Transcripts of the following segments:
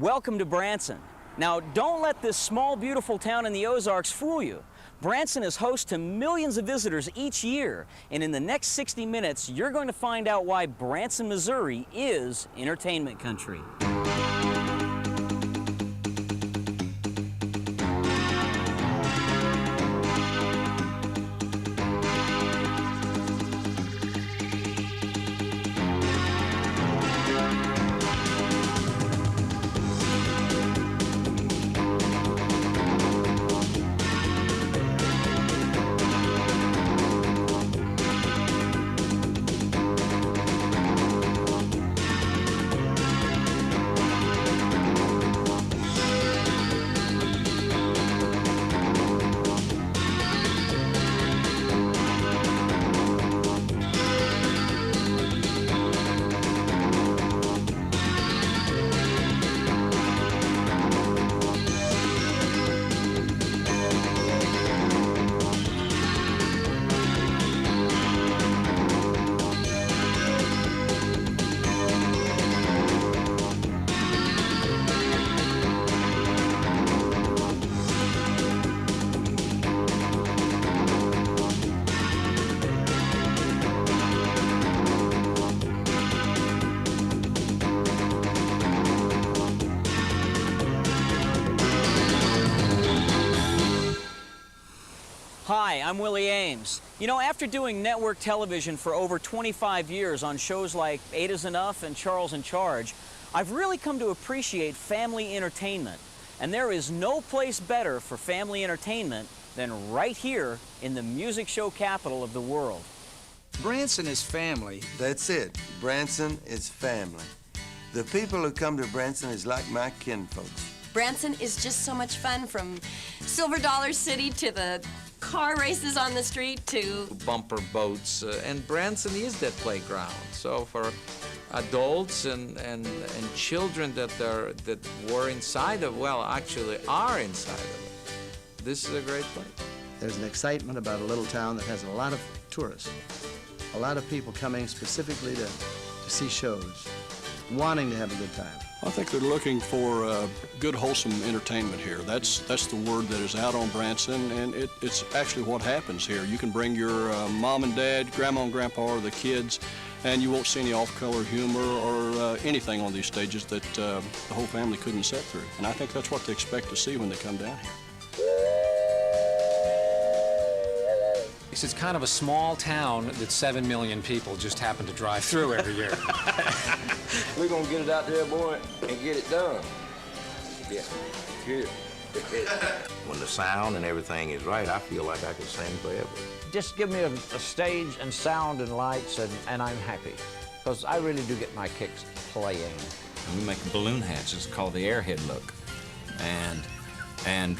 Welcome to Branson. Now, don't let this small, beautiful town in the Ozarks fool you. Branson is host to millions of visitors each year, and in the next 60 minutes, you're going to find out why Branson, Missouri is entertainment country. Hi, I'm Willie Ames. You know, after doing network television for over 25 years on shows like 8 is Enough and Charles in Charge, I've really come to appreciate family entertainment. And there is no place better for family entertainment than right here in the music show capital of the world. Branson is family. That's it. Branson is family. The people who come to Branson is like my kinfolks. Branson is just so much fun, from Silver Dollar City to the car races on the street to Bumper boats, and Branson is that playground. So for adults and children that were inside of, well, actually are inside of it, this is a great place. There's an excitement about a little town that has a lot of tourists, a lot of people coming specifically to see shows, wanting to have a good time. I think they're looking for good, wholesome entertainment here. That's the word that is out on Branson, and it's actually what happens here. You can bring your mom and dad, grandma and grandpa, or the kids, and you won't see any off-color humor or anything on these stages that the whole family couldn't sit through. And I think that's what they expect to see when they come down here. It's kind of a small town that 7 million people just happen to drive through every year. We're gonna get it out there, boy, and get it done. Yeah, good. When the sound and everything is right, I feel like I could sing forever. Just give me a stage and sound and lights, and I'm happy. Because I really do get my kicks playing. We make balloon hats. It's called the airhead look. And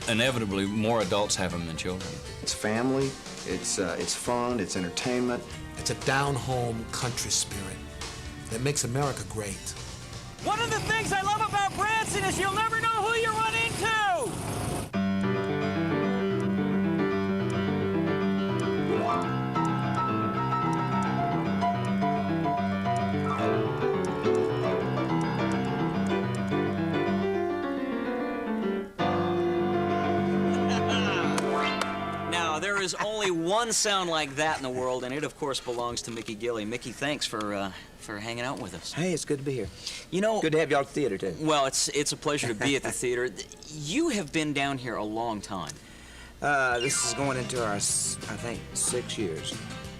inevitably, more adults have them than children. It's family, it's fun, it's entertainment. It's a down-home country spirit that makes America great. One of the things I love about Branson is you'll never know who you run into! Now, there is only one sound like that in the world, and it, of course, belongs to Mickey Gilley. Mickey, thanks for hanging out with us. Hey, it's good to be here. You know, good to have y'all at the theater, too. Well, it's a pleasure to be at the theater. You have been down here a long time. This is going into our, I think, 6 years.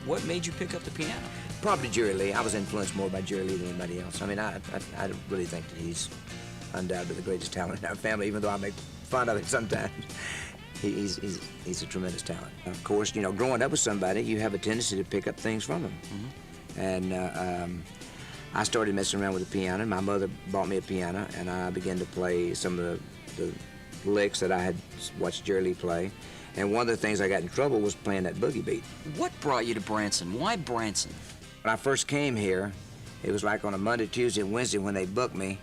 What made you pick up the piano? Probably Jerry Lee. I was influenced more by Jerry Lee than anybody else. I mean, I really think that he's undoubtedly the greatest talent in our family, even though I make fun of it sometimes. He's a tremendous talent. Of course, you know, growing up with somebody, you have a tendency to pick up things from them. Mm-hmm. And I started messing around with the piano. My mother bought me a piano, and I began to play some of the licks that I had watched Jerry Lee play. And one of the things I got in trouble was playing that boogie beat. What brought you to Branson? Why Branson? When I first came here, it was like on a Monday, Tuesday, and Wednesday when they booked me,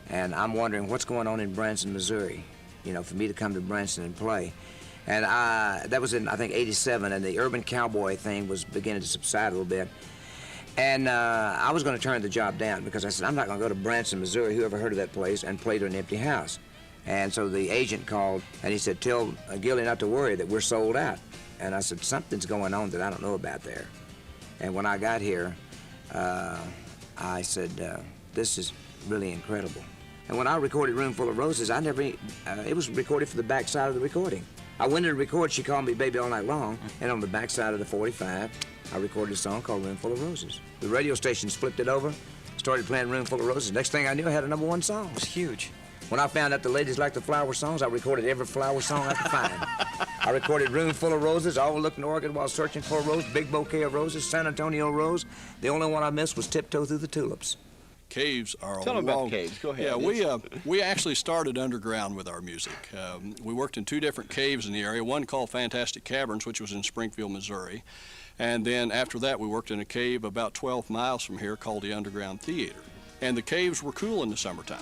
and I'm wondering what's going on in Branson, Missouri, you know, for me to come to Branson and play. And that was in, I think, '87, and the urban cowboy thing was beginning to subside a little bit. And I was going to turn the job down because I said, I'm not going to go to Branson, Missouri, whoever heard of that place, and play to an empty house. And so the agent called, and he said, tell Gilly not to worry, that we're sold out. And I said, something's going on that I don't know about there. And when I got here, I said, this is really incredible. And when I recorded Room Full of Roses, it was recorded for the backside of the recording. I went in to record She Called Me Baby All Night Long, and on the backside of the 45, I recorded a song called Room Full of Roses. The radio stations flipped it over, started playing Room Full of Roses. Next thing I knew, I had a #1 song. It was huge. When I found out the ladies liked the flower songs, I recorded every flower song I could find. I recorded Room Full of Roses, Overlooking Oregon While Searching for a Rose, Big Bouquet of Roses, San Antonio Rose. The only one I missed was Tiptoe Through the Tulips. Caves are Tell them about caves. Go ahead. Yeah, we actually started underground with our music. We worked in 2 different caves in the area, one called Fantastic Caverns, which was in Springfield, Missouri. And then after that, we worked in a cave about 12 miles from here called the Underground Theater. And the caves were cool in the summertime.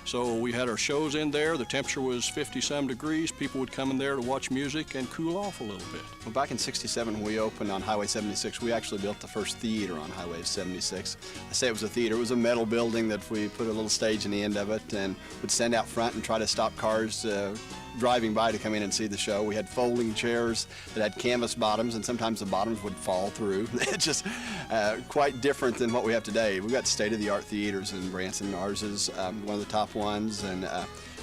So we had our shows in there. The temperature was 50-some degrees. People would come in there to watch music and cool off a little bit. Well, back in '67, when we opened on Highway 76, we actually built the first theater on Highway 76. I say it was a theater. It was a metal building that we put a little stage in the end of it and would stand out front and try to stop cars driving by to come in and see the show. We had folding chairs that had canvas bottoms, and sometimes the bottoms would fall through. It's just quite different than what we have today. We've got state-of-the-art theaters in Branson. Ours is one of the top ones, and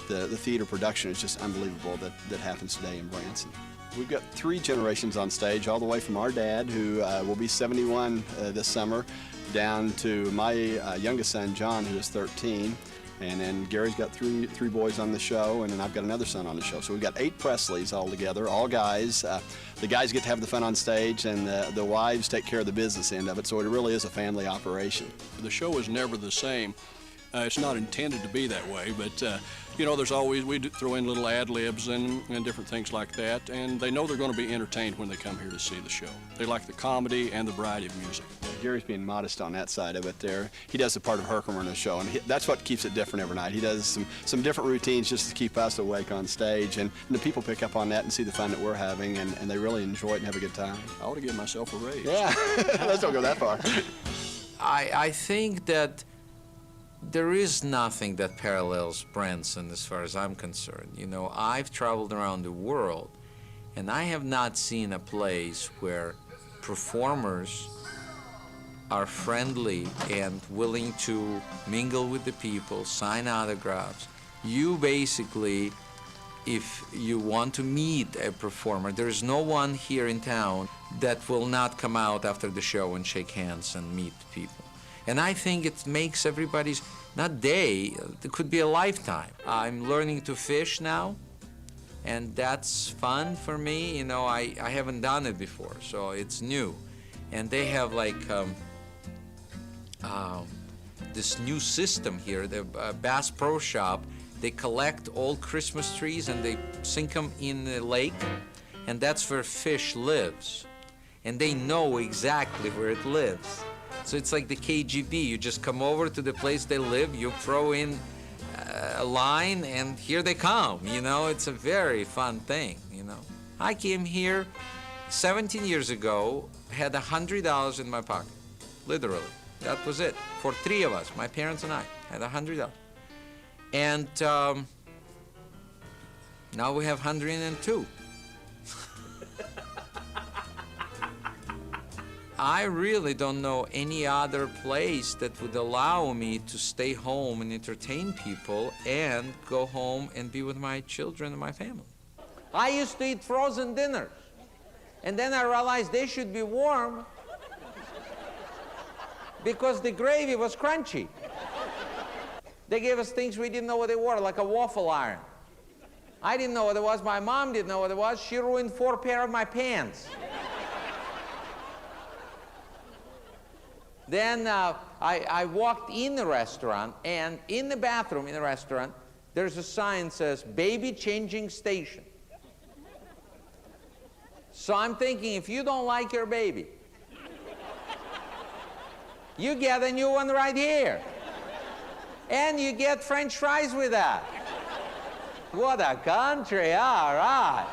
the theater production is just unbelievable that happens today in Branson. We've got 3 generations on stage, all the way from our dad, who will be 71 this summer, down to my youngest son, John, who is 13. And then Gary's got three boys on the show, and then I've got another son on the show. So we've got 8 Presleys all together, all guys. The guys get to have the fun on stage, and the wives take care of the business end of it. So it really is a family operation. The show is never the same. It's not intended to be that way, but you know, there's always, we throw in little ad-libs and different things like that, and they know they're going to be entertained when they come here to see the show. They like the comedy and the variety of music. Gary's being modest on that side of it there. He does the part of Herkimer in the show, and that's what keeps it different every night. He does some different routines just to keep us awake on stage, and the people pick up on that and see the fun that we're having, and they really enjoy it and have a good time. I ought to give myself a raise. Yeah, let's don't go that far. I think that there is nothing that parallels Branson as far as I'm concerned. You know, I've traveled around the world, and I have not seen a place where performers are friendly and willing to mingle with the people, sign autographs. You basically, if you want to meet a performer, there's no one here in town that will not come out after the show and shake hands and meet people. And I think it makes everybody's, not day, it could be a lifetime. I'm learning to fish now, and that's fun for me. You know, I haven't done it before, so it's new. And they have like this new system here, the Bass Pro Shop. They collect old Christmas trees and they sink them in the lake, and that's where fish lives. And they know exactly where it lives. So it's like the KGB. You just come over to the place they live, you throw in a line, and here they come. You know, it's a very fun thing, you know. I came here 17 years ago, had $100 in my pocket, literally. That was it, for 3 of us, my parents and I, had $100. And now we have 102. I really don't know any other place that would allow me to stay home and entertain people and go home and be with my children and my family. I used to eat frozen dinners, and then I realized they should be warm because the gravy was crunchy. They gave us things we didn't know what they were, like a waffle iron. I didn't know what it was. My mom didn't know what it was. She ruined 4 pairs of my pants. Then I walked in the restaurant, and in the bathroom in the restaurant, there's a sign that says, baby changing station. So I'm thinking, if you don't like your baby, you get a new one right here. And you get French fries with that. What a country, all right.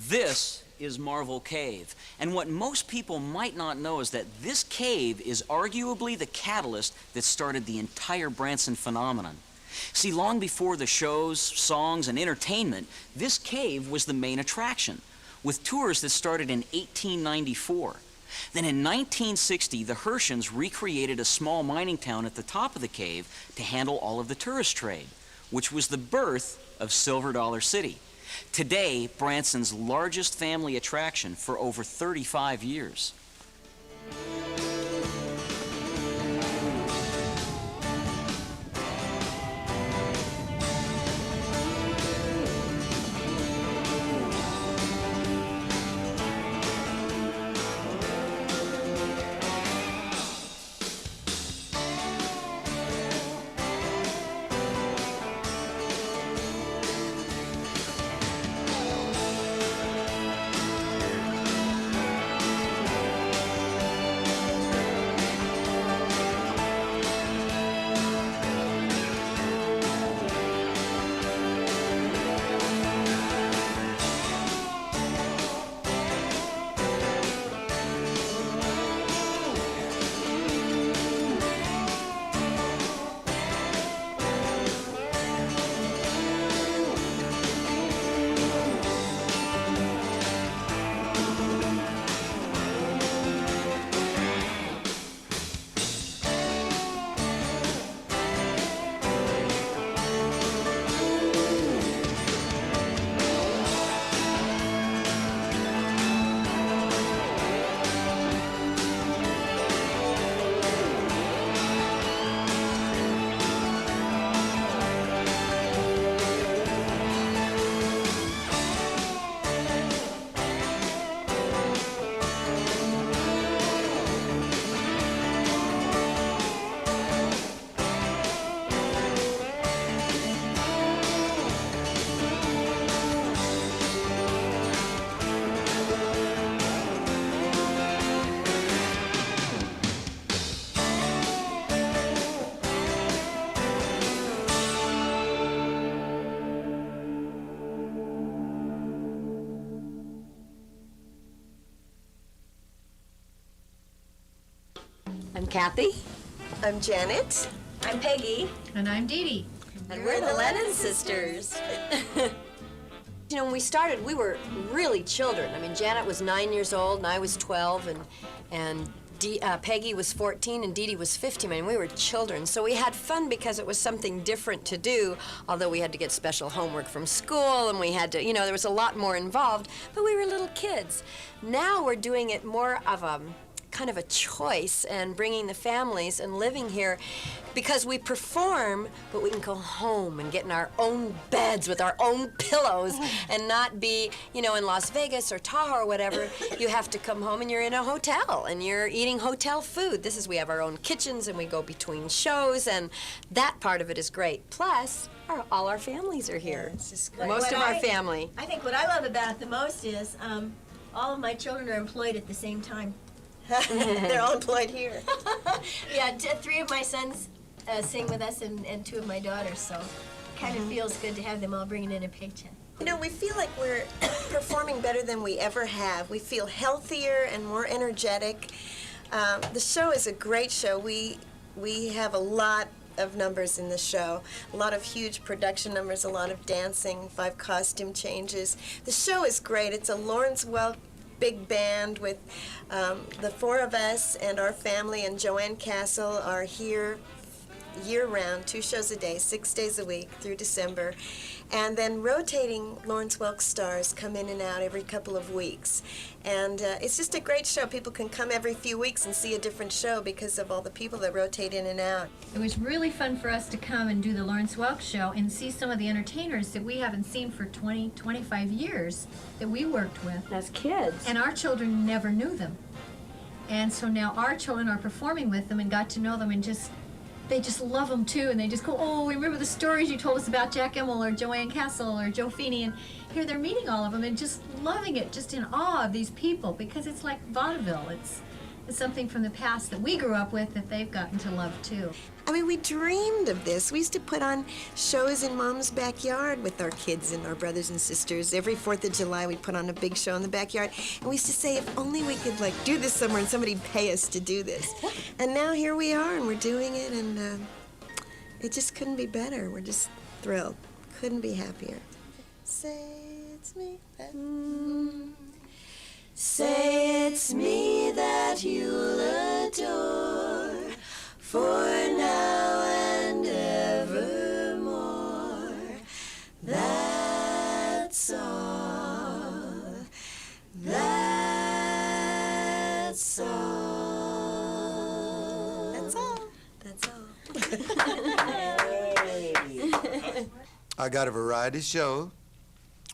This is Marvel Cave. And what most people might not know is that this cave is arguably the catalyst that started the entire Branson phenomenon. See, long before the shows, songs, and entertainment, this cave was the main attraction, with tours that started in 1894. Then in 1960, the Herschens recreated a small mining town at the top of the cave to handle all of the tourist trade, which was the birth of Silver Dollar City. Today, Branson's largest family attraction for over 35 years. I'm Kathy. I'm Janet. I'm Peggy. And I'm Dee Dee. And we're the Lennon sisters. You know, when we started, we were really children. I mean, Janet was 9 years old, and I was 12, and Peggy was 14, and Dee Dee was 15. I mean, we were children. So we had fun because it was something different to do, although we had to get special homework from school, and we had to, you know, there was a lot more involved, but we were little kids. Now we're doing it more of a kind of a choice and bringing the families and living here because we perform, but we can go home and get in our own beds with our own pillows and not be, you know, in Las Vegas or Tahoe or whatever. You have to come home and you're in a hotel and you're eating hotel food. We have our own kitchens and we go between shows, and that part of it is great. Plus, all our families are here. Most of our family. I think what I love about it the most is all of my children are employed at the same time. They're all employed here. Yeah, 3 of my sons sing with us and 2 of my daughters, so it kind of feels good to have them all bringing in a paycheck. You know, we feel like we're performing better than we ever have. We feel healthier and more energetic. The show is a great show. We have a lot of numbers in the show, a lot of huge production numbers, a lot of dancing, 5 costume changes. The show is great. It's a Lawrence Welk big band with the 4 of us and our family, and Joanne Castle are here year-round, 2 shows a day, 6 days a week through December. And then rotating Lawrence Welk stars come in and out every couple of weeks. And it's just a great show. People can come every few weeks and see a different show because of all the people that rotate in and out. It was really fun for us to come and do the Lawrence Welk show and see some of the entertainers that we haven't seen for 20, 25 years that we worked with. As kids. And our children never knew them. And so now our children are performing with them and got to know them, and they just love them too, and they just go, oh, remember the stories you told us about Jack Immel or Joanne Castle or Joe Feeney, and here they're meeting all of them and just loving it, just in awe of these people, because it's like vaudeville. It's something from the past that we grew up with that they've gotten to love too. I I mean, we dreamed of this. We used to put on shows in Mom's backyard with our kids and our brothers and sisters. Every 4th of July, we'd put on a big show in the backyard. And we used to say, if only we could, like, do this somewhere and somebody'd pay us to do this. And now here we are, and we're doing it, and it just couldn't be better. We're just thrilled. Couldn't be happier. Say it's me that... Say it's me that you'll adore, for now and evermore. That's all. That's all. That's all. That's all. I got a variety show.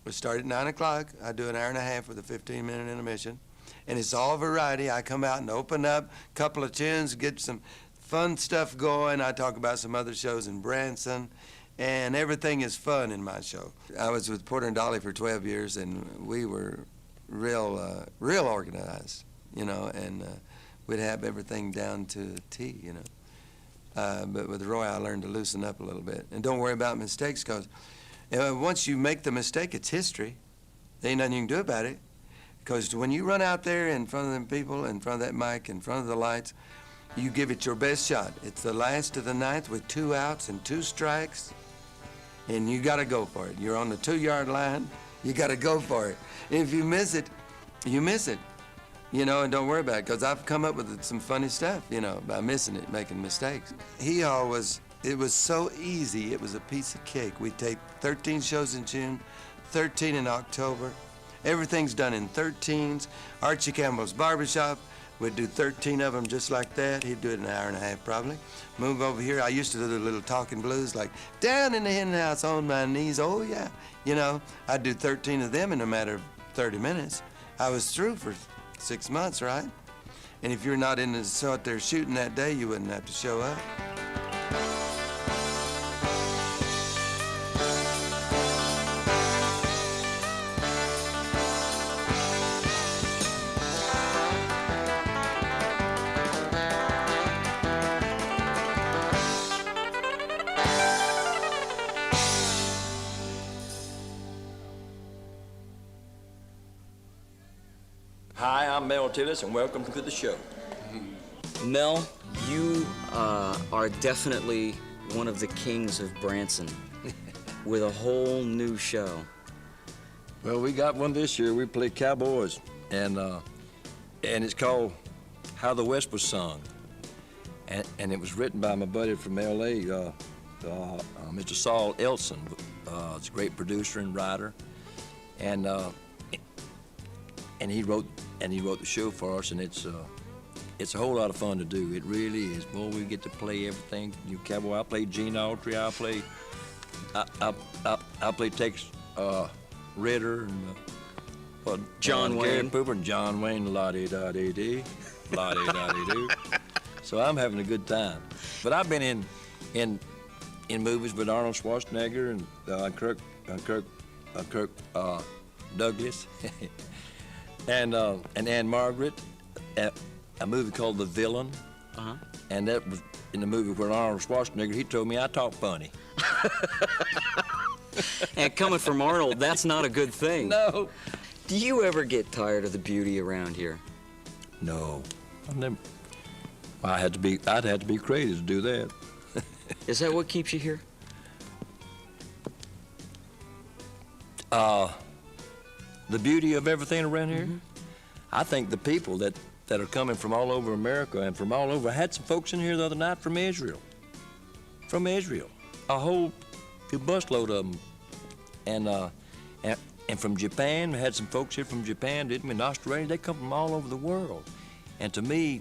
We start at 9 o'clock. I do an hour and a half with a 15-minute intermission. And it's all variety. I come out and open up a couple of tunes, get some fun stuff going. I talk about some other shows in Branson. And everything is fun in my show. I was with Porter and Dolly for 12 years, and we were real organized, you know, and we'd have everything down to a T, you know. But with Roy, I learned to loosen up a little bit. And don't worry about mistakes, because once you make the mistake, it's history. There ain't nothing you can do about it. Because when you run out there in front of them people, in front of that mic, in front of the lights, you give it your best shot. It's the last of the ninth with 2 outs and 2 strikes, and you got to go for it. You're on the 2-yard line. You got to go for it. If you miss it, you miss it. You know, and don't worry about it, because I've come up with some funny stuff, you know, by missing it, making mistakes. It was so easy, it was a piece of cake. We taped 13 shows in June, 13 in October. Everything's done in 13s. Archie Campbell's Barbershop, we'd do 13 of them just like that. He'd do it in an hour and a half probably. Move over here, I used to do the little talking blues like, down in the hen house on my knees, oh yeah. You know, I'd do 13 of them in a matter of 30 minutes. I was through for 6 months, right? And if you're not in the out there shooting that day, you wouldn't have to show up. Hi, I'm Mel Tillis, and welcome to the show. Mel, you are definitely one of the kings of Branson with a whole new show. Well, we got one this year. We play Cowboys, and it's called How the West Was Sung. And it was written by my buddy from L.A., Mr. Saul Elson. He's a great producer and writer, and he wrote the show for us, and it's a whole lot of fun to do. It really is. Boy, we get to play everything. You Cowboy, I play Gene Autry. I play Tex Ritter and John Wayne. Gary Pooper and John Wayne. La-dee-da-dee-dee, la-dee-da-dee-doo. So I'm having a good time. But I've been in movies with Arnold Schwarzenegger and Kirk Douglas. And Anne Margaret, a movie called The Villain. Uh-huh. And that was in the movie where Arnold Schwarzenegger, he told me I talk funny. And coming from Arnold, that's not a good thing. No. Do you ever get tired of the beauty around here? No. I'd have to be crazy to do that. Is that what keeps you here? The beauty of everything around here? Mm-hmm. I think the people that are coming from all over America and from all over. I had some folks in here the other night from Israel. From Israel. A whole busload of them. And from Japan, we had some folks here from Japan, didn't we? And Australia, they come from all over the world. And to me,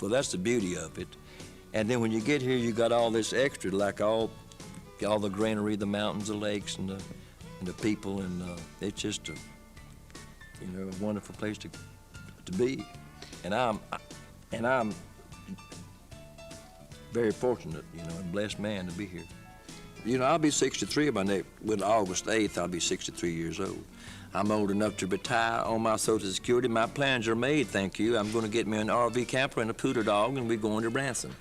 well, that's the beauty of it. And then when you get here, you got all this extra, like all the greenery, the mountains, the lakes, and the people, and it's just a wonderful place to be. And I'm very fortunate, and blessed man to be here. I'll be 63 with August 8th, I'll be 63 years old. I'm old enough to retire on my Social Security. My plans are made, thank you. I'm going to get me an RV camper and a poodle dog, and we're going to Branson.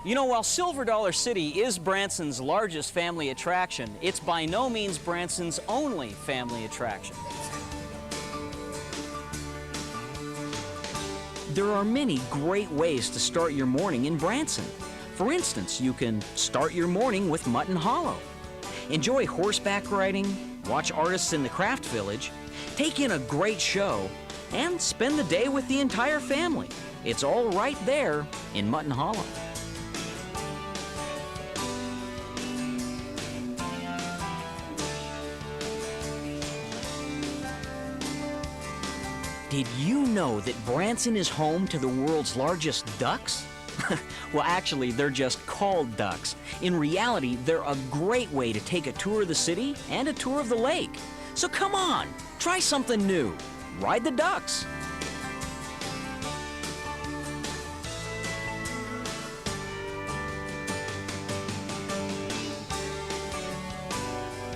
You know, while Silver Dollar City is Branson's largest family attraction, it's by no means Branson's only family attraction. There are many great ways to start your morning in Branson. For instance, you can start your morning with Mutton Hollow. Enjoy horseback riding, watch artists in the craft village, take in a great show, and spend the day with the entire family. It's all right there in Mutton Hollow. Did you know that Branson is home to the world's largest ducks? Well, actually, they're just called ducks. In reality, they're a great way to take a tour of the city and a tour of the lake. So come on, try something new. Ride the ducks.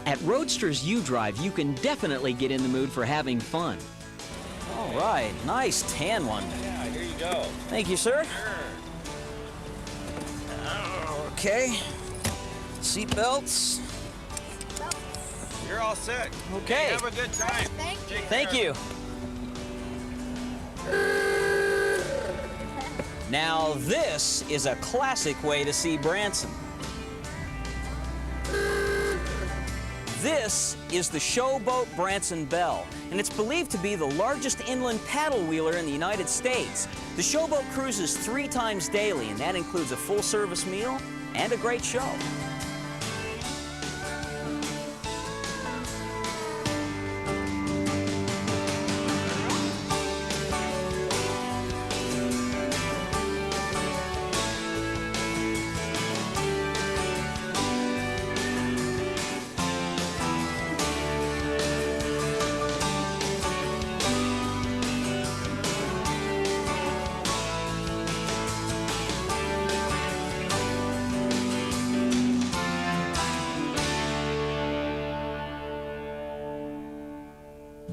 At Roadsters U Drive, you can definitely get in the mood for having fun. All right, nice tan one. Yeah, here you go. Thank you, sir. Sure. Okay. Seat belts. You're all set. Okay. Hey, have a good time. Thank you. Now, this is a classic way to see Branson. This is the Showboat Branson Belle, and it's believed to be the largest inland paddle wheeler in the United States. The Showboat cruises 3 times daily, and that includes a full-service meal and a great show.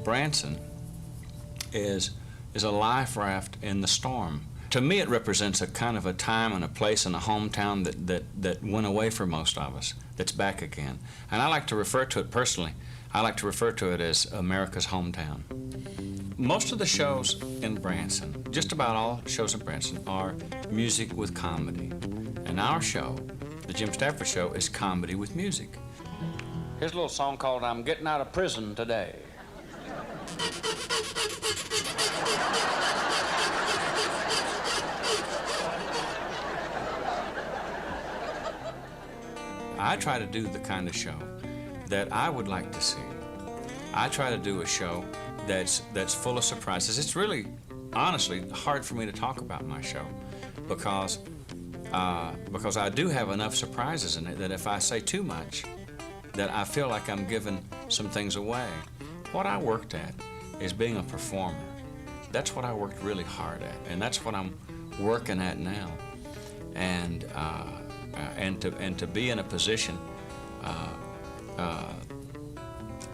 Branson is a life raft in the storm. To me, it represents a kind of a time and a place in a hometown that went away for most of us, that's back again. And I like to refer to it personally, I like to refer to it as America's hometown. Most of the shows in Branson, just about all shows in Branson, are music with comedy. And our show, the Jim Stafford Show, is comedy with music. Here's a little song called I'm Getting Out of Prison Today. I try to do the kind of show that I would like to see. I try to do a show that's full of surprises. It's really, honestly, hard for me to talk about my show because I do have enough surprises in it that if I say too much, that I feel like I'm giving some things away. What I worked at is being a performer. That's what I worked really hard at, and that's what I'm working at now. And to be in a position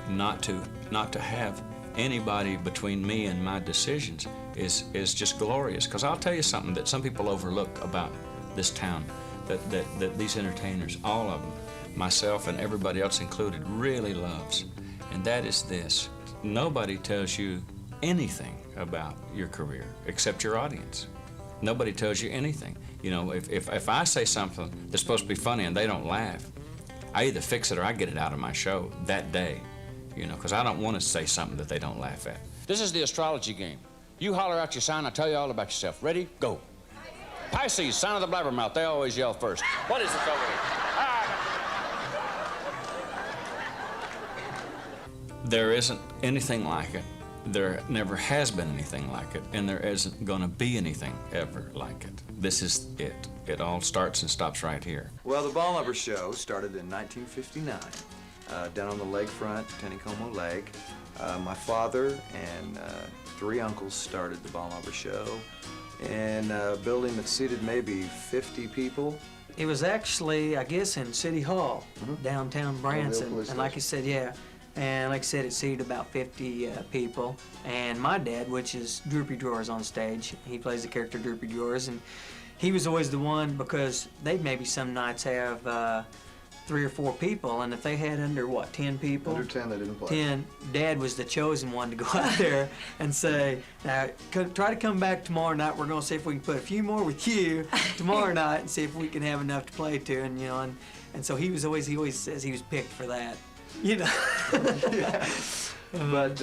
not to have anybody between me and my decisions is just glorious. Because I'll tell you something that some people overlook about this town, that these entertainers, all of them, myself and everybody else included, really loves, and that is this. Nobody tells you anything about your career except your audience. Nobody tells you anything. You know, if I say something that's supposed to be funny and they don't laugh, I either fix it or I get it out of my show that day, you know, because I don't want to say something that they don't laugh at. This is the astrology game. You holler out your sign, I'll tell you all about yourself. Ready? Go. Pisces, sign of the blabbermouth. They always yell first. What is it over here? There isn't anything like it. There never has been anything like it, and there isn't going to be anything ever like it. This is it. It all starts and stops right here. Well, the Ball Number Show started in 1959 down on the lakefront, Tennecomo Lake. My father and 3 uncles started the Ball Number Show in a building that seated maybe 50 people. It was actually, I guess, in City Hall, downtown Branson. And like I said, yeah. And like I said, it seated about 50 people. And my dad, which is Droopy Drawers on stage, he plays the character Droopy Drawers, and he was always the one, because they maybe some nights have 3 or 4 people, and if they had under, what, 10 people? Under 10, they didn't play. 10, Dad was the chosen one to go out there and say, now, try to come back tomorrow night. We're going to see if we can put a few more with you tomorrow night and see if we can have enough to play to. And, you know, and so he always says he was picked for that, you know. Yeah. But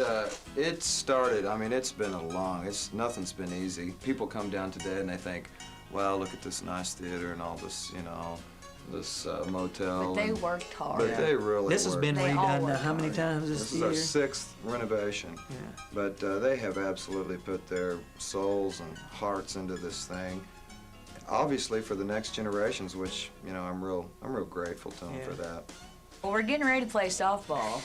it started, I mean, it's been nothing's been easy. People come down today and they think, well, look at this nice theater and all this, you know, this motel. But they worked hard. But they really This has been redone how many times This is year? our 6th renovation. Yeah. But they have absolutely put their souls and hearts into this thing. Obviously for the next generations, which, you know, I'm real grateful to them for that. Well, we're getting ready to play softball.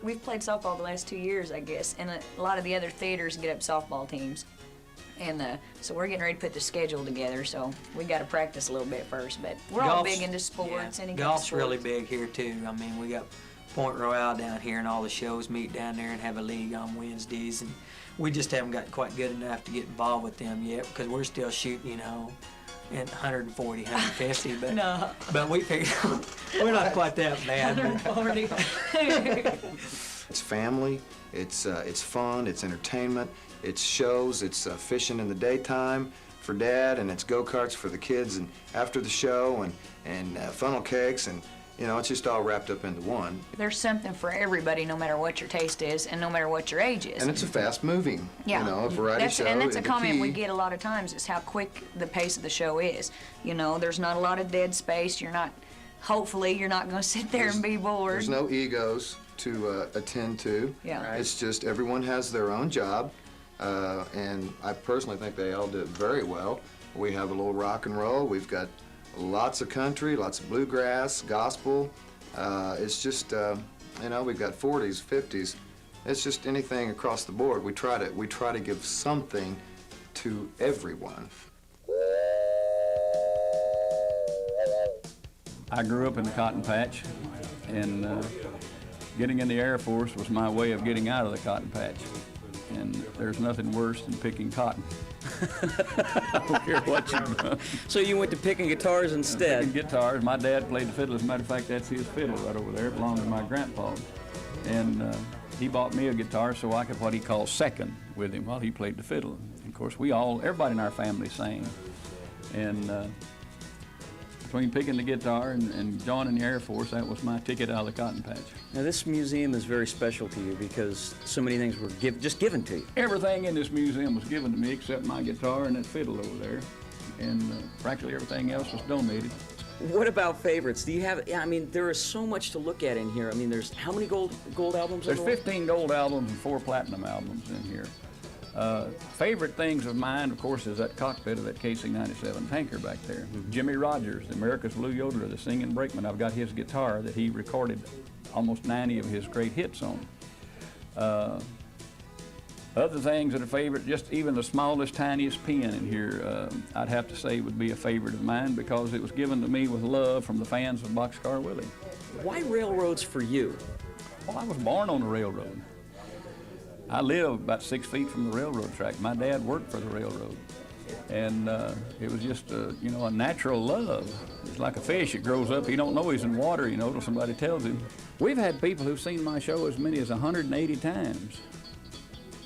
We've played softball the last 2 years, I guess, and a lot of the other theaters get up softball teams. And so we're getting ready to put the schedule together, so we got to practice a little bit first. But we're all big into sports. Yeah. Any Golf's kind of really sports. big here, too. I mean, we got Point Royale down here, and all the shows meet down there and have a league on Wednesdays. And we just haven't got quite good enough to get involved with them yet, because we're still shooting, you know, at 140, 150. But, No. But we figured we're not quite that bad. 140. It's family, it's fun, it's entertainment, it's shows, it's fishing in the daytime for Dad, and it's go-karts for the kids, and after the show, and funnel cakes, and you know, it's just all wrapped up into one. There's something for everybody, no matter what your taste is and no matter what your age is. And it's a fast-moving, yeah. you know, a variety show. And that's a the comment key- we get a lot of times, is how quick the pace of the show is. You know, there's not a lot of dead space. Hopefully you're not going to sit there and be bored. There's no egos to attend to. Yeah. Right. It's just everyone has their own job, and I personally think they all do it very well. We have a little rock and roll. We've got lots of country, lots of bluegrass, gospel. It's just, you know, we've got 40s, 50s. It's just anything across the board. We try to give something to everyone. I grew up in the cotton patch, and getting in the Air Force was my way of getting out of the cotton patch. And there's nothing worse than picking cotton. I don't care what you've done. So you went to picking guitars instead? Picking guitars. My dad played the fiddle. As a matter of fact, that's his fiddle right over there. It belonged to my grandpa. And he bought me a guitar so I could what he called second with him while he played the fiddle. And of course, everybody in our family sang. And between picking the guitar and joining the Air Force, that was my ticket out of the cotton patch. Now, this museum is very special to you because so many things were just given to you. Everything in this museum was given to me except my guitar and that fiddle over there. And practically everything else was donated. What about favorites? Do you have, I mean, there is so much to look at in here. I mean, there's how many gold albums? There's 15 gold albums and 4 platinum albums in here. Favorite things of mine, of course, is that cockpit of that KC-97 tanker back there. Jimmy Rogers, the America's Blue Yodeler, the singing brakeman. I've got his guitar that he recorded almost 90 of his great hits on. Other things that are favorite, just even the smallest, tiniest pen in here, I'd have to say would be a favorite of mine because it was given to me with love from the fans of Boxcar Willie. Why railroads for you? Well, I was born on the railroad. I live about 6 feet from the railroad track. My dad worked for the railroad. And it was just, you know, a natural love. It's like a fish. It grows up. He don't know he's in water, you know, till somebody tells him. We've had people who've seen my show as many as 180 times.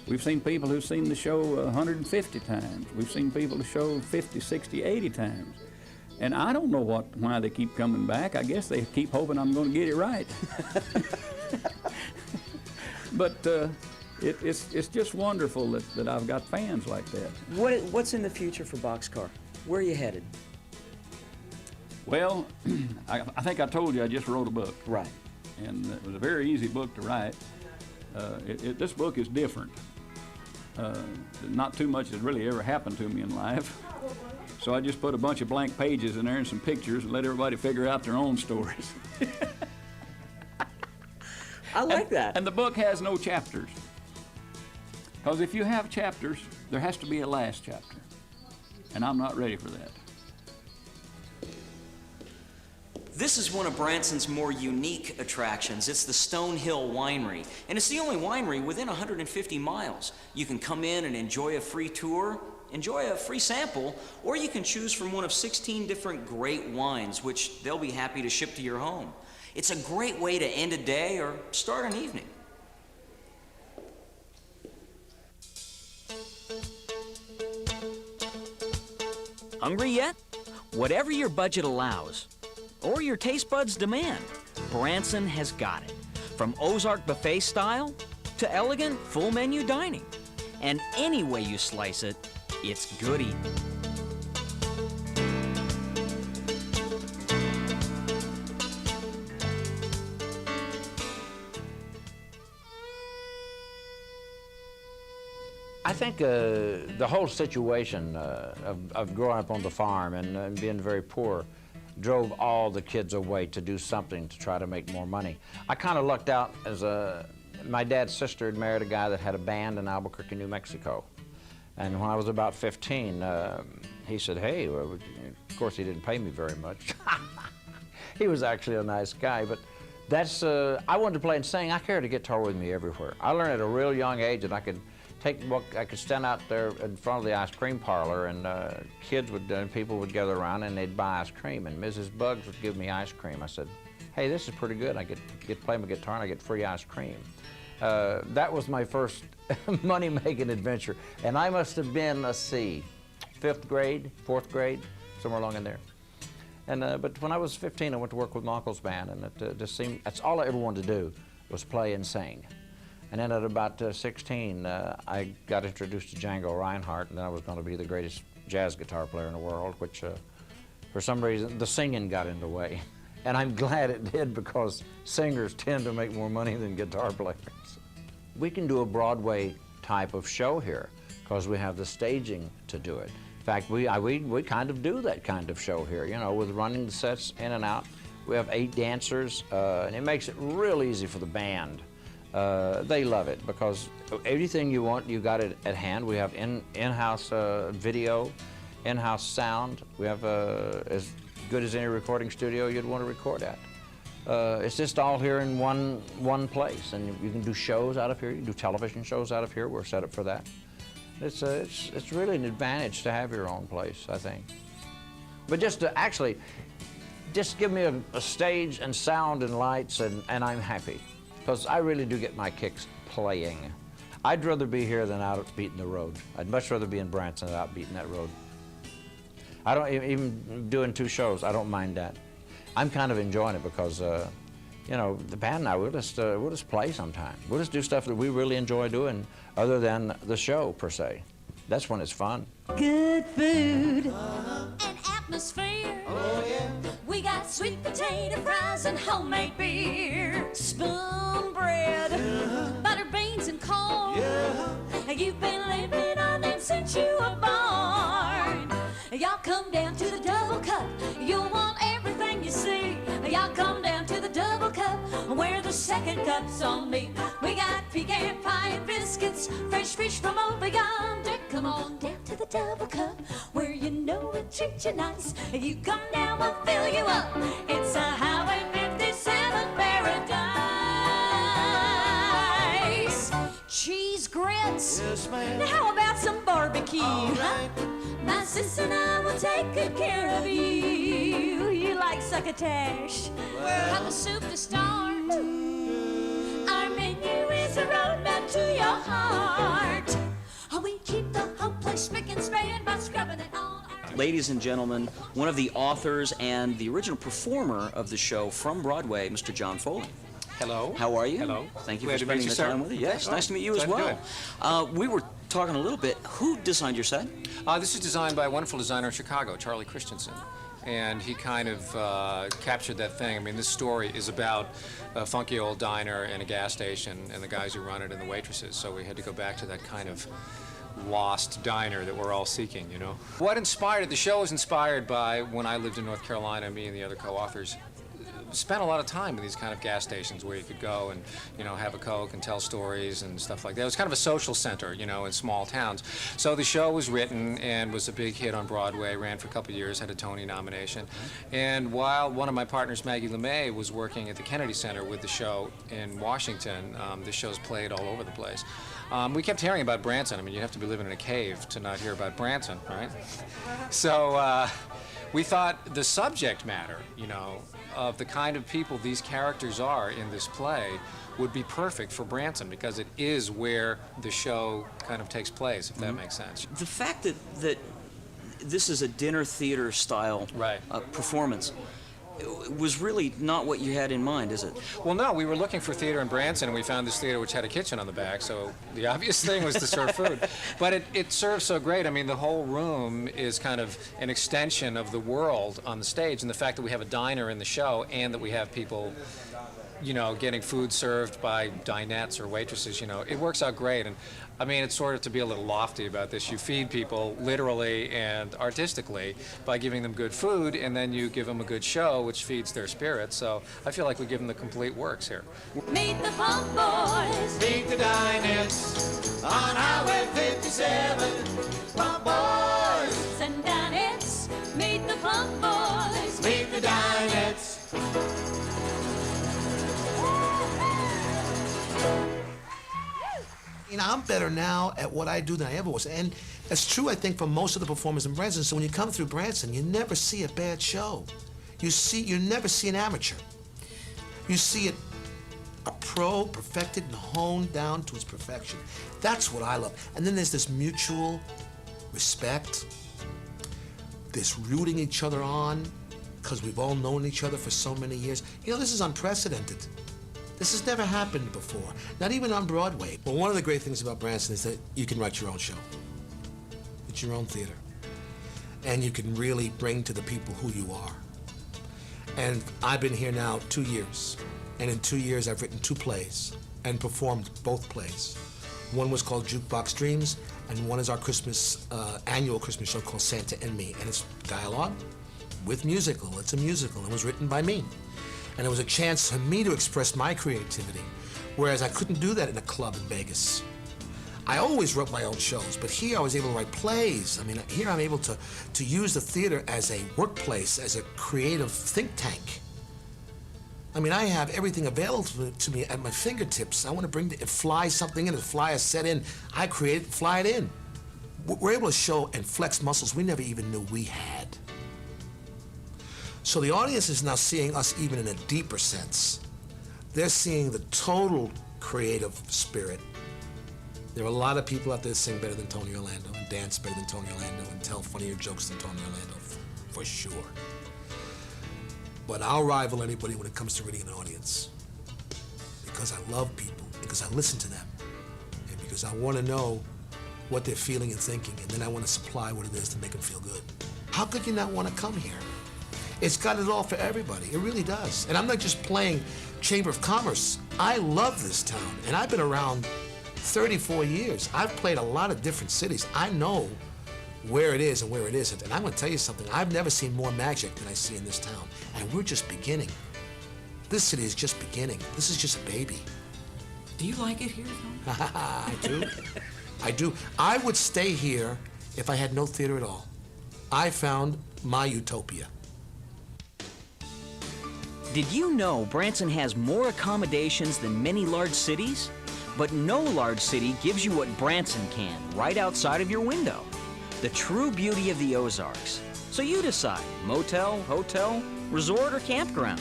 We've seen people who've seen the show 150 times. We've seen people who show 50, 60, 80 times. And I don't know why they keep coming back. I guess they keep hoping I'm going to get it right. But it's just wonderful that I've got fans like that. What's in the future for Boxcar? Where are you headed? Well, I think I told you I just wrote a book. Right. And it was a very easy book to write. This book is different. Not too much has really ever happened to me in life. So I just put a bunch of blank pages in there and some pictures and let everybody figure out their own stories. I like that. And the book has no chapters. Because if you have chapters, there has to be a last chapter. And I'm not ready for that. This is one of Branson's more unique attractions. It's the Stone Hill Winery, and it's the only winery within 150 miles. You can come in and enjoy a free tour, Enjoy a free sample, or you can choose from one of 16 different great wines, which they'll be happy to ship to your home. It's a great way to end a day or start an evening. Hungry yet? Whatever your budget allows, or your taste buds demand, Branson has got it. From Ozark buffet style to elegant full menu dining. And any way you slice it, it's good eating. I think the whole situation of growing up on the farm and being very poor drove all the kids away to do something to try to make more money. I kind of lucked out as my dad's sister had married a guy that had a band in Albuquerque, New Mexico. And when I was about 15, he said, hey, well, of course he didn't pay me very much. He was actually a nice guy, but that's, I wanted to play and sing. I carried a guitar with me everywhere. I learned at a real young age that I could I could stand out there in front of the ice cream parlor, and kids would, people would gather around and they'd buy ice cream, and Mrs. Buggs would give me ice cream. I said, hey, this is pretty good. I get to play my guitar and I get free ice cream. That was my first money-making adventure, and I must have been, let's see, 5th grade, 4th grade, somewhere along in there. And but when I was 15, I went to work with my uncle's band, and it just seemed that's all I ever wanted to do was play and sing. And then at about 16, I got introduced to Django Reinhardt, and then I was going to be the greatest jazz guitar player in the world, which for some reason the singing got in the way. And I'm glad it did, because singers tend to make more money than guitar players. We can do a Broadway type of show here because we have the staging to do it. In fact, we kind of do that kind of show here, you know, with running the sets in and out. We have 8 dancers, and it makes it real easy for the band. They love it because everything you want, you got it at hand. We have in-house video, in-house sound. We have as good as any recording studio you'd want to record at. It's just all here in one place, and you can do shows out of here. You can do television shows out of here. We're set up for that. It's really an advantage to have your own place, I think. But just to actually, just give me a stage and sound and lights, and I'm happy. Because I really do get my kicks playing. I'd rather be here than out beating the road. I'd much rather be in Branson than out beating that road. I don't even doing 2 shows. I don't mind that. I'm kind of enjoying it because, you know, the band and I, we'll just play sometime. We'll just do stuff that we really enjoy doing, other than the show per se. That's when it's fun. Good food and atmosphere. Oh yeah. We got sweet potato fries and homemade beer, spoon bread, butter beans and corn. Yeah. You've been living on them since you were born. Y'all come down to the Double Cup. You'll want everything you see. Y'all come down to the Double Cup, where the second cup's on me. We got pecan pie and biscuits, fresh fish from over yonder. Come on down to the Double Cup, where you know we treat you nice. You come down, we'll fill you up. It's a Highway 57 paradise. Cheese grits. Yes, ma'am. Now how about some barbecue? All right. My sister and I will take good care of you. You like succotash? Well, have a soup to start. Our menu is a roadmap to your heart. We keep the whole place spick and span by scrubbing it all. Ladies and gentlemen, one of the authors and the original performer of the show from Broadway, Mr. John Foley. Hello. How are you? Hello. Thank you Glad for to meet spending you, the sir. time with us. Yes, Oh, nice to meet you as glad to well. We were talking a little bit. Who designed your set? This is designed by a wonderful designer in Chicago, Charlie Christensen. And he kind of captured that thing. I mean, this story is about a funky old diner and a gas station and the guys who run it and the waitresses. So we had to go back to that kind of lost diner that we're all seeking, you know. What inspired, the show was inspired by when I lived in North Carolina, me and the other co-authors spent a lot of time in these kind of gas stations where you could go and, you know, have a Coke and tell stories and stuff like that. It was kind of a social center, you know, in small towns. So the show was written and was a big hit on Broadway, ran for a couple of years, had a Tony nomination. And while one of my partners, Maggie LeMay, was working at the Kennedy Center with the show in Washington, the show's played all over the place. We kept hearing about Branson. I mean, you have to be living in a cave to not hear about Branson, right? So we thought the subject matter, you know, of the kind of people these characters are in this play would be perfect for Branson, because it is where the show kind of takes place, if that makes sense. The fact that this is a dinner theater style performance was really not what you had in mind, is it? Well, no, we were looking for theater in Branson, and we found this theater which had a kitchen on the back, so the obvious thing was to serve food. But it serves so great. I mean, the whole room is kind of an extension of the world on the stage, and the fact that we have a diner in the show and that we have people, you know, getting food served by dinettes or waitresses, you know, it works out great. And I mean, it's sort of, to be a little lofty about this, you feed people literally and artistically by giving them good food, and then you give them a good show, which feeds their spirits. So I feel like we give them the complete works here. Meet the Plump Boys. Meet the Dinettes on Highway 57. Plump Boys And Dinettes. Meet the Plump Boys. Meet the Dinettes. You know, I'm better now at what I do than I ever was. And that's true, I think, for most of the performers in Branson. So when you come through Branson, you never see a bad show. You never see an amateur. You see a pro, perfected and honed down to its perfection. That's what I love. And then there's this mutual respect, this rooting each other on, because we've all known each other for so many years. You know, this is unprecedented. This has never happened before, not even on Broadway. Well, one of the great things about Branson is that you can write your own show. It's your own theater. And you can really bring to the people who you are. And I've been here now 2 years. And in 2 years, I've written 2 plays and performed both plays. One was called Jukebox Dreams, and one is our Christmas, annual Christmas show called Santa and Me. And it's dialogue with musical. It's a musical. It was written by me. And it was a chance for me to express my creativity, whereas I couldn't do that in a club in Vegas. I always wrote my own shows, but here I was able to write plays. I mean, here I'm able to use the theater as a workplace, as a creative think tank. I mean, I have everything available to me at my fingertips. I want to fly something in, fly a set in. I create it, fly it in. We're able to show and flex muscles we never even knew we had. So the audience is now seeing us even in a deeper sense. They're seeing the total creative spirit. There are a lot of people out there that sing better than Tony Orlando and dance better than Tony Orlando and tell funnier jokes than Tony Orlando, for sure. But I'll rival anybody when it comes to reading an audience, because I love people, because I listen to them, and because I want to know what they're feeling and thinking, and then I want to supply what it is to make them feel good. How could you not want to come here? It's got it all for everybody. It really does. And I'm not just playing Chamber of Commerce. I love this town, and I've been around 34 years. I've played a lot of different cities. I know where it is and where it isn't. And I'm going to tell you something. I've never seen more magic than I see in this town. And we're just beginning. This city is just beginning. This is just a baby. Do you like it here, Tony? I do. I do. I would stay here if I had no theater at all. I found my utopia. Did you know Branson has more accommodations than many large cities? But no large city gives you what Branson can, right outside of your window. The true beauty of the Ozarks. So you decide, motel, hotel, resort, or campground.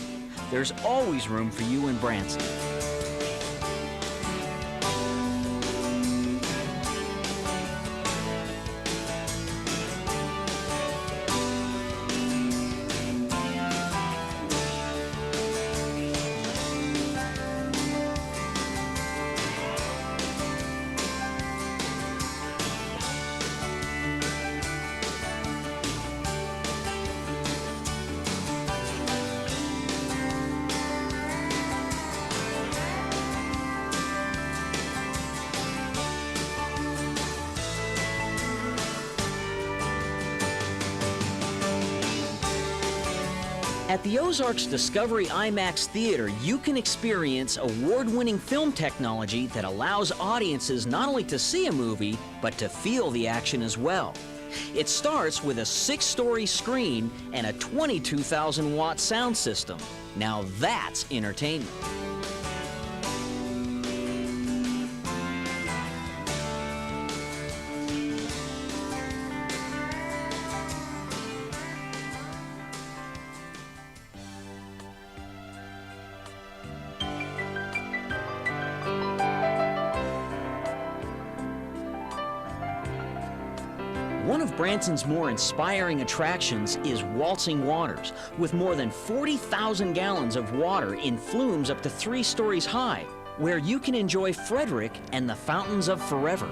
There's always room for you in Branson. At the Ozarks Discovery IMAX Theater, you can experience award-winning film technology that allows audiences not only to see a movie, but to feel the action as well. It starts with a 6-story screen and a 22,000-watt sound system. Now that's entertainment. of Branson's more inspiring attractions is Waltzing Waters, with more than 40,000 gallons of water in flumes up to 3 stories high, where you can enjoy Frederick and the Fountains of Forever.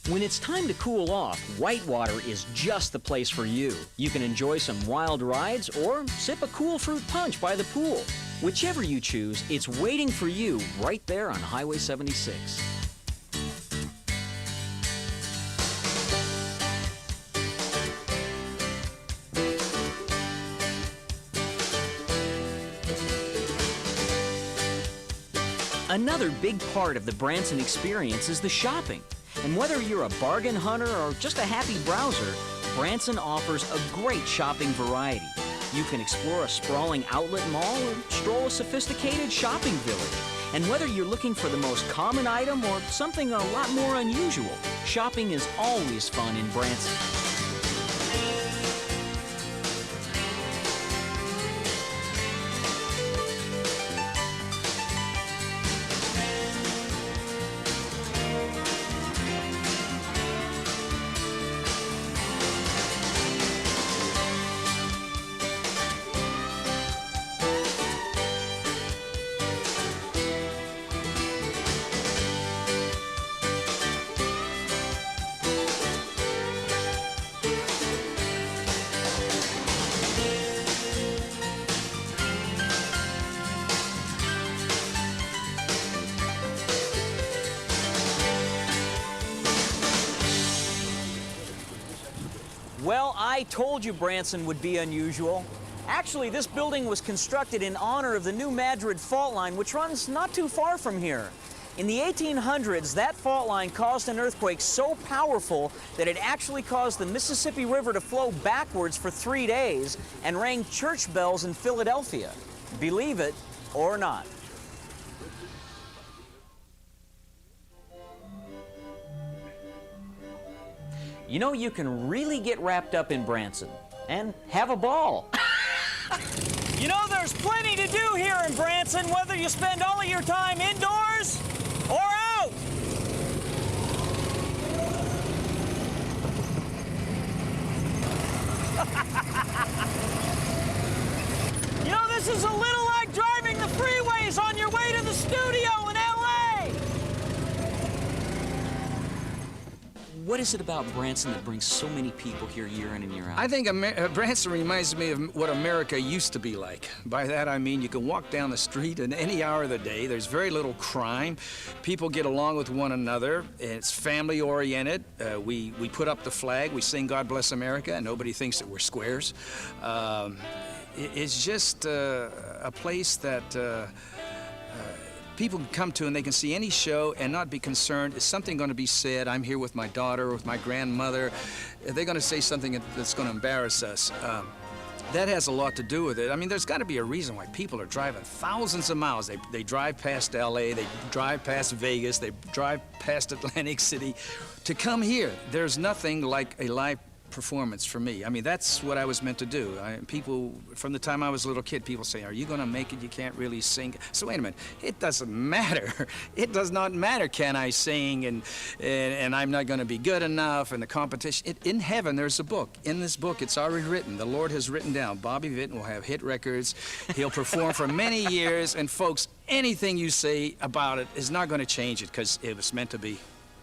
When it's time to cool off, Whitewater is just the place for you. You can enjoy some wild rides or sip a cool fruit punch by the pool. Whichever you choose, it's waiting for you right there on Highway 76. Another big part of the Branson experience is the shopping. And whether you're a bargain hunter or just a happy browser, Branson offers a great shopping variety. You can explore a sprawling outlet mall or stroll a sophisticated shopping village. And whether you're looking for the most common item or something a lot more unusual, shopping is always fun in Branson. Well, I told you Branson would be unusual. Actually, this building was constructed in honor of the New Madrid fault line, which runs not too far from here. In the 1800s, that fault line caused an earthquake so powerful that it actually caused the Mississippi River to flow backwards for 3 days and rang church bells in Philadelphia. Believe it or not. You know, you can really get wrapped up in Branson and have a ball. You know, there's plenty to do here in Branson, whether you spend all of your time indoors or out. You know, this is a little like driving the freeways on your way to the studio in LA. What is it about Branson that brings so many people here year in and year out? I think Branson reminds me of what America used to be like. By that I mean you can walk down the street at any hour of the day. There's very little crime. People get along with one another. It's family oriented. We put up the flag. We sing God Bless America, and nobody thinks that we're squares. It's just a place that people can come to and they can see any show and not be concerned. Is something going to be said? I'm here with my daughter, with my grandmother. They're going to say something that's going to embarrass us. That has a lot to do with it. I mean, there's got to be a reason why people are driving thousands of miles. They drive past LA, they drive past Vegas, they drive past Atlantic City to come here. There's nothing like a live performance for me. I mean, that's what I was meant to do. People, from the time I was a little kid, people say, are you going to make it? You can't really sing. So wait a minute, it doesn't matter. It does not matter can I sing and I'm not going to be good enough and the competition. In heaven, there's a book. In this book, it's already written. The Lord has written down, Bobby Vinton will have hit records. He'll perform for many years, and folks, anything you say about it is not going to change it because it was meant to be.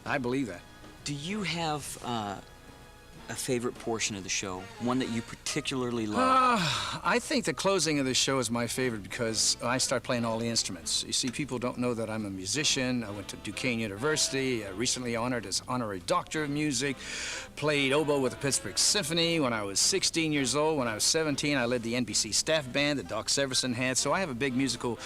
I believe that. Do you have a favorite portion of the show, one that you particularly love? I think the closing of the show is my favorite because I start playing all the instruments. You see, people don't know that I'm a musician. I went to Duquesne University, recently honored as honorary doctor of music, played oboe with the Pittsburgh Symphony when I was 16 years old. When I was 17, I led the NBC staff band that Doc Severson had, so I have a big musical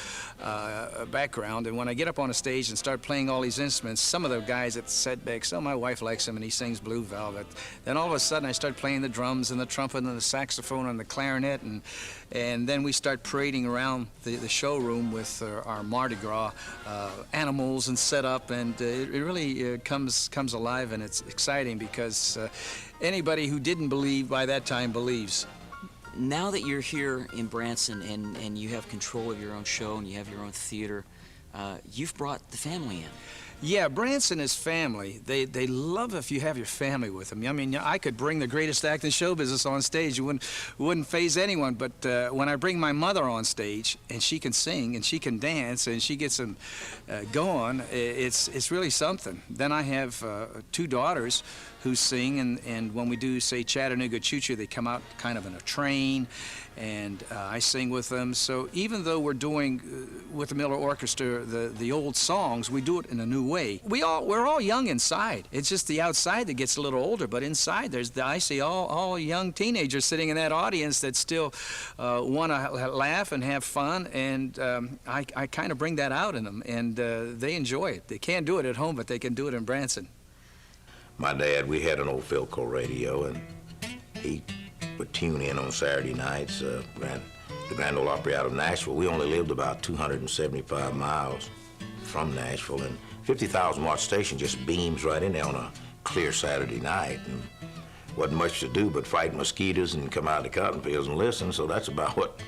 background, and when I get up on a stage and start playing all these instruments, some of the guys at the set back, so my wife likes him and he sings Blue Velvet, then all of a sudden I start playing the drums and the trumpet and the saxophone and the clarinet, and then we start parading around the showroom with our Mardi Gras animals and set up, and it really comes alive, and it's exciting because anybody who didn't believe by that time believes. Now that you're here in Branson and you have control of your own show and you have your own theater, you've brought the family in. Yeah, Branson is family. They love if you have your family with them. I mean, I could bring the greatest act in show business on stage. It wouldn't faze anyone. But when I bring my mother on stage and she can sing and she can dance and she gets them going, it's really something. Then I have 2 daughters who sing, and when we do, say, Chattanooga Choo Choo, they come out kind of in a train, and I sing with them. So even though we're doing with the Miller Orchestra the old songs, we do it in a new way. We're all young inside. It's just the outside that gets a little older, but inside I see all young teenagers sitting in that audience that still want to laugh and have fun, and I kind of bring that out in them, and they enjoy it. They can't do it at home, but they can do it in Branson. My dad, we had an old Philco radio, and he would tune in on Saturday nights. The Grand Ole Opry out of Nashville. We only lived about 275 miles from Nashville, and 50,000 watt station just beams right in there on a clear Saturday night, and wasn't much to do but fight mosquitoes and come out of the cotton fields and listen. So that's about what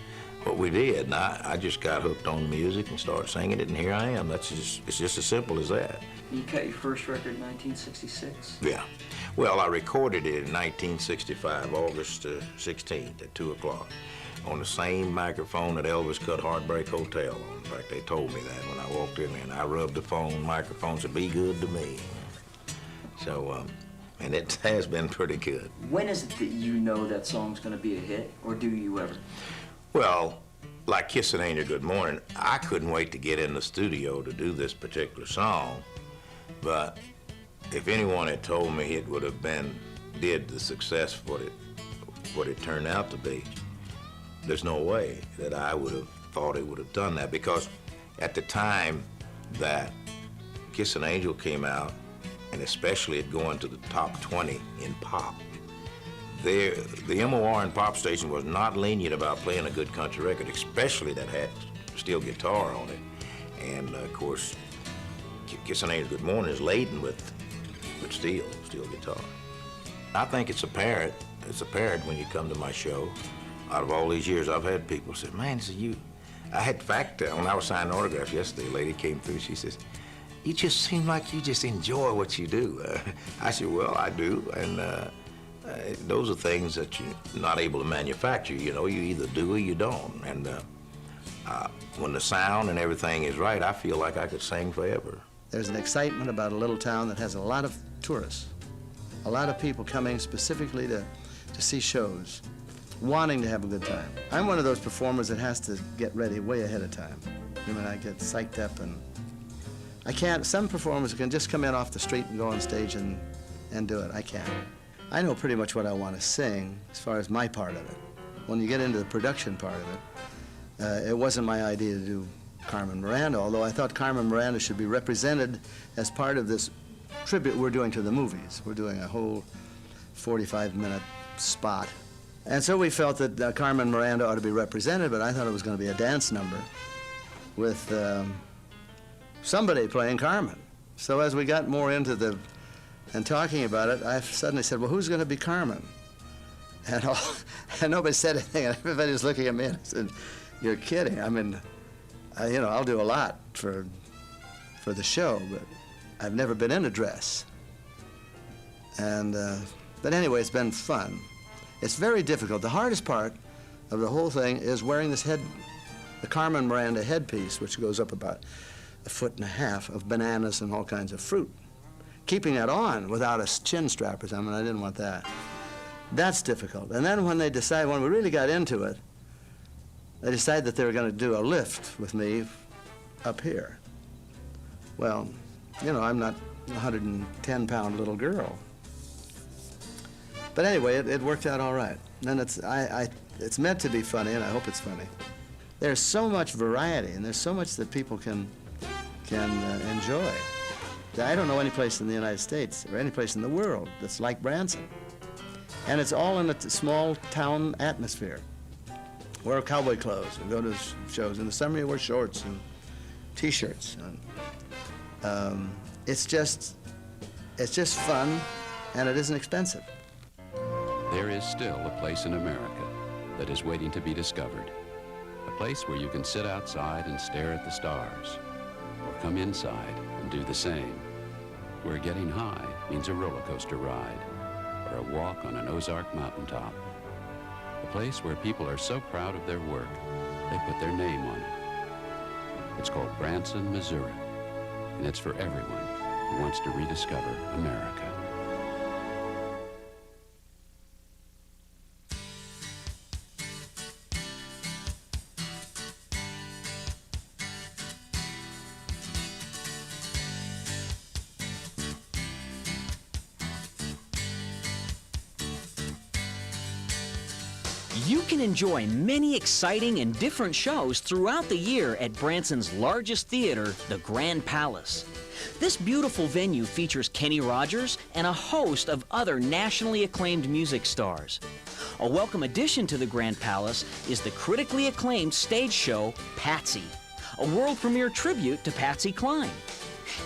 we did. And I just got hooked on music and started singing it, and here I am. It's just as simple as that. You cut your first record in 1966? Yeah. Well, I recorded it in 1965, August 16th at 2 o'clock, on the same microphone that Elvis cut Heartbreak Hotel on. In fact, they told me that when I walked in there, and I rubbed the microphone, said, "Be good to me." So, and it has been pretty good. When is it that you know that song's going to be a hit, or do you ever? Well, like Kiss an Angel Good Morning, I couldn't wait to get in the studio to do this particular song. But if anyone had told me it would have did the success what it turned out to be, there's no way that I would have thought it would have done that, because at the time that Kiss an Angel came out, and especially it going to the top 20 in pop, the MOR and pop station was not lenient about playing a good country record, especially that had steel guitar on it. And of course, Kiss an Angel Good Morning is laden with steel guitar. I think it's apparent when you come to my show. Out of all these years, I've had people say, "Man, so I had, in fact, when I was signing autographs yesterday, a lady came through, she says, "You just seem like you just enjoy what you do." I said, "Well, I do, and those are things that you're not able to manufacture. You know, you either do or you don't. And when the sound and everything is right, I feel like I could sing forever." There's an excitement about a little town that has a lot of tourists, a lot of people coming specifically to see shows, wanting to have a good time. I'm one of those performers that has to get ready way ahead of time. I mean, I get psyched up, and I can't. Some performers can just come in off the street and go on stage and do it. I can't. I know pretty much what I want to sing as far as my part of it. When you get into the production part of it, it wasn't my idea to do Carmen Miranda, although I thought Carmen Miranda should be represented as part of this tribute we're doing to the movies. We're doing a whole 45-minute spot. And so we felt that Carmen Miranda ought to be represented, but I thought it was going to be a dance number with somebody playing Carmen. So as we got more into and talking about it, I suddenly said, "Well, who's going to be Carmen?" And nobody said anything, and everybody was looking at me, and I said, "You're kidding. I mean, you know, I'll do a lot for the show, but I've never been in a dress." And, but anyway, it's been fun. It's very difficult. The hardest part of the whole thing is wearing this the Carmen Miranda headpiece, which goes up about 1.5 feet of bananas and all kinds of fruit. Keeping that on without a chin strap or something, I didn't want that. That's difficult. And then when we really got into it, they decided that they were going to do a lift with me up here. Well, you know, I'm not a 110-pound little girl. But anyway, it worked out all right. And it's meant to be funny, and I hope it's funny. There's so much variety, and there's so much that people can enjoy. I don't know any place in the United States or any place in the world that's like Branson. And it's all in a small town atmosphere. Wear cowboy clothes and go to shows. In the summer, you wear shorts and T-shirts. It's just fun, and it isn't expensive. There is still a place in America that is waiting to be discovered. A place where you can sit outside and stare at the stars, or come inside and do the same. Where getting high means a roller coaster ride, or a walk on an Ozark mountaintop. A place where people are so proud of their work, they put their name on it. It's called Branson, Missouri, and it's for everyone who wants to rediscover America. You can enjoy many exciting and different shows throughout the year at Branson's largest theater, the Grand Palace. This beautiful venue features Kenny Rogers and a host of other nationally acclaimed music stars. A welcome addition to the Grand Palace is the critically acclaimed stage show, Patsy, a world premiere tribute to Patsy Cline.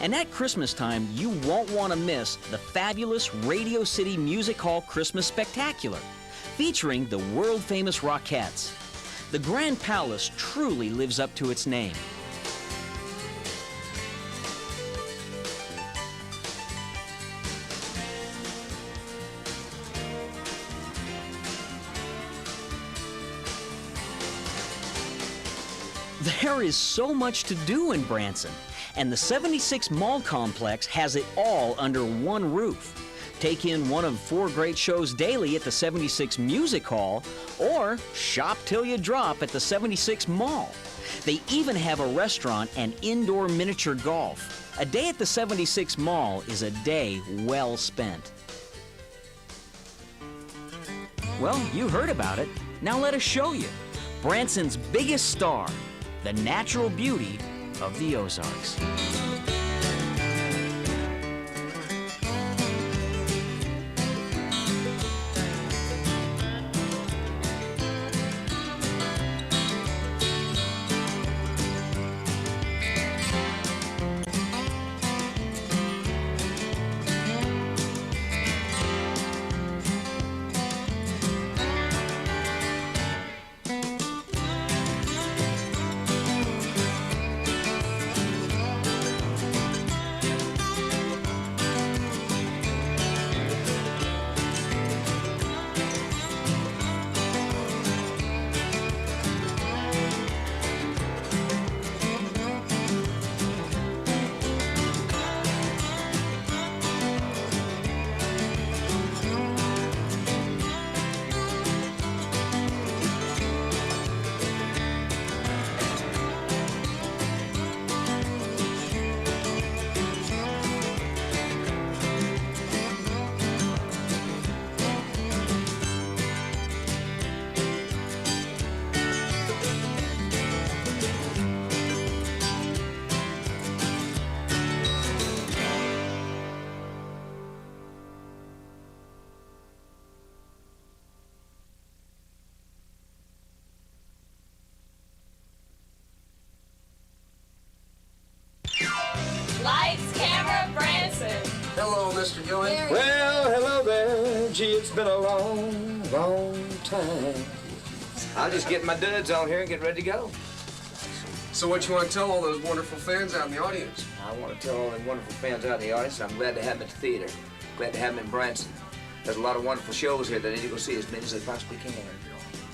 And at Christmas time, you won't want to miss the fabulous Radio City Music Hall Christmas Spectacular, featuring the world-famous Rockettes. The Grand Palace truly lives up to its name. There is so much to do in Branson, and the 76 Mall Complex has it all under one roof. Take in one of 4 great shows daily at the 76 Music Hall, or shop till you drop at the 76 Mall. They even have a restaurant and indoor miniature golf. A day at the 76 Mall is a day well spent. Well, you heard about it. Now let us show you. Branson's biggest star, the natural beauty of the Ozarks. Lights, camera, Branson. Hello, Mr. Ewing. Well, hello there, gee, it's been a long, long time. I'll just get my duds on here and get ready to go. So what you want to tell all those wonderful fans out in the audience? I want to tell all them wonderful fans out in the audience I'm glad to have them at the theater. Glad to have them in Branson. There's a lot of wonderful shows here that I need to go see as many as they possibly can.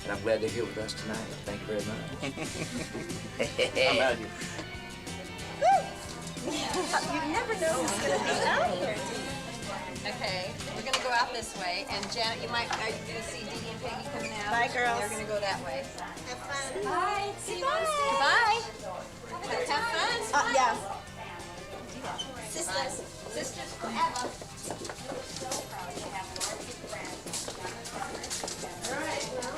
And I'm glad they're here with us tonight. Thank you very much. I'm out of here. You never know who's going to be out here. Okay, we're going to go out this way. And Janet, you might see Dee Dee and Peggy coming out. Bye, girls. They're going to go that way. Have fun. Bye. See you on stage. Bye. Have fun. Yeah. Sisters. Sisters forever. All right, well.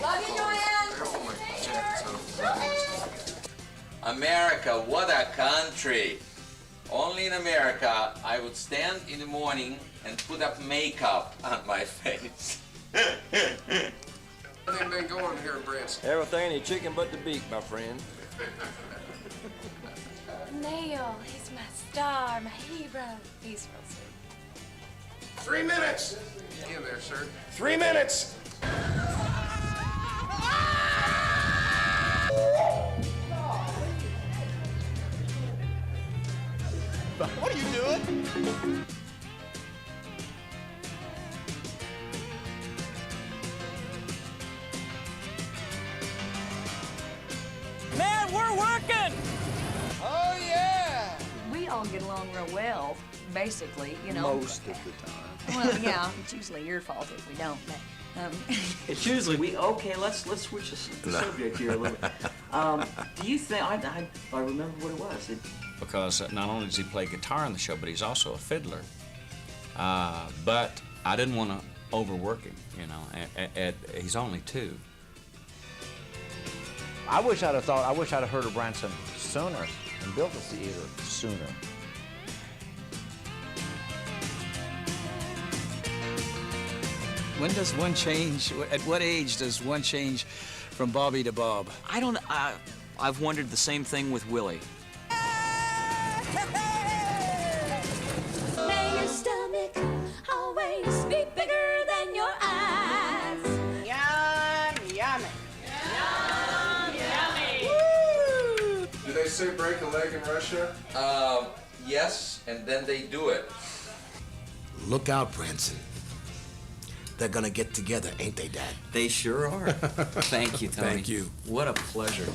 Love you, Joanne. America, what a country. Only in America, I would stand in the morning and put up makeup on my face. Everything been going here in Branson? Everything ain't chicken but the beak, my friend. Neil, he's my star, my hero. He's real sweet. 3 minutes. In there, sir. 3 minutes. What are you doing? Man, we're working! Oh, yeah! We all get along real well, basically, you know. Most of the time. Well, yeah, it's usually your fault if we don't. But, It's usually okay. Let's switch the subject here a little bit. Do you think I remember what it was? Because not only does he play guitar in the show, but he's also a fiddler. But I didn't want to overwork him, you know. He's only 2. I wish I'd have heard of Branson sooner and built a theater sooner. When does one change? At what age does one change from Bobby to Bob? I don't. I've wondered the same thing with Willie. May your stomach always be bigger than your eyes. Yum, yummy. Yum, yummy. Woo! Do they say break a leg in Russia? Yes, and then they do it. Look out, Branson. They're gonna get together, ain't they, Dad? They sure are. Thank you, Tony. Thank you. What a pleasure.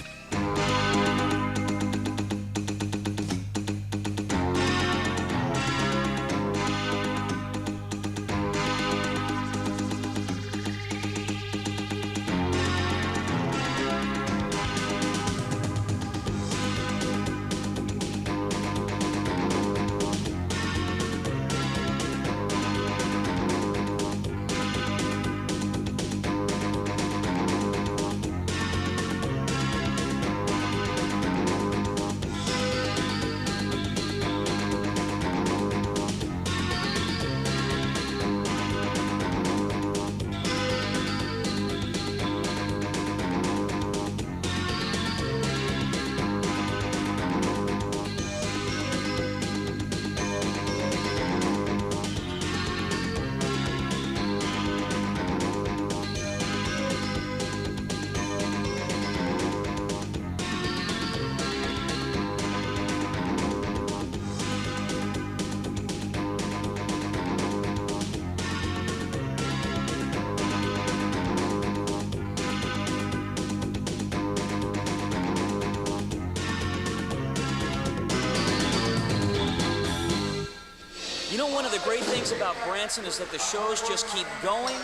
You know, one of the great things about Branson is that the shows just keep going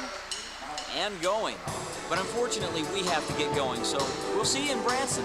and going. But unfortunately, we have to get going, so we'll see you in Branson.